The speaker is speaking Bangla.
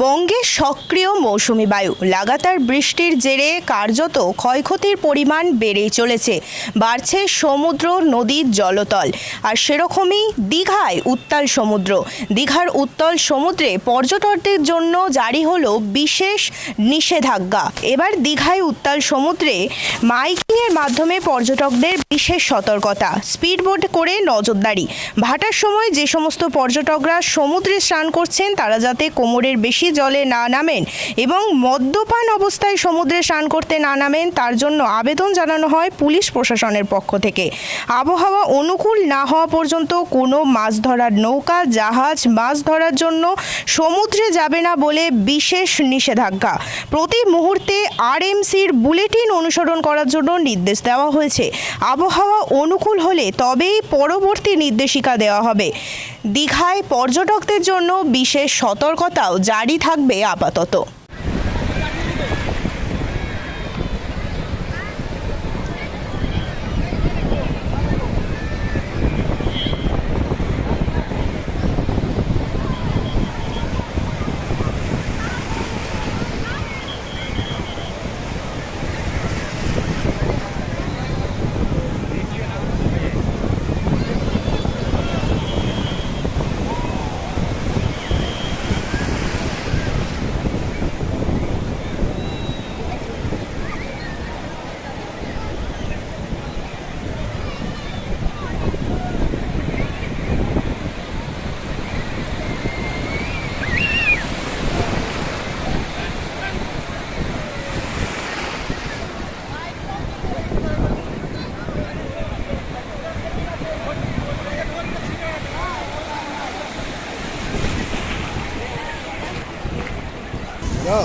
বঙ্গে সক্রিয় মৌসুমি বায়ু, লাগাতার বৃষ্টির জেরে কার্যত ক্ষয়ক্ষতির পরিমাণ বেড়েই চলেছে। বাড়ছে সমুদ্র নদীর জলতল। আর সেরকমই দীঘায় উত্তাল সমুদ্র। দীঘার উত্তাল সমুদ্রে পর্যটকদের জন্য জারি হলো বিশেষ নিষেধাজ্ঞা। এবার দীঘায় উত্তাল সমুদ্রে মাইকিংয়ের মাধ্যমে পর্যটকদের বিশেষ সতর্কতা, স্পিডবোট করে নজরদারি। ভাটার সময় যে সমস্ত পর্যটকরা সমুদ্রে স্নান করছেন তারা যাতে কোমরের বেশি জলে না নামেন এবং মদ্যপান অবস্থায় সমুদ্রে স্নান করতে না নামেন তার জন্য আবেদন জানানো হয় পুলিশ প্রশাসনের পক্ষ থেকে। আবহাওয়া অনুকূল না হওয়া পর্যন্ত কোনো মাছ ধরার নৌকা, জাহাজ মাছ ধরার জন্য সমুদ্রে যাবে না বলে বিশেষ নিষেধাজ্ঞা। প্রতি মুহূর্তে আরএমসির বুলেটিন অনুসরণ করার জন্য নির্দেশ দেওয়া হয়েছে। আবহাওয়া অনুকূল হলে তবেই পরবর্তী নির্দেশিকা দেওয়া হবে। দীঘায় পর্যটকদের জন্য বিশেষ সতর্কতাও জারি থাকবে আপাতত। Yeah.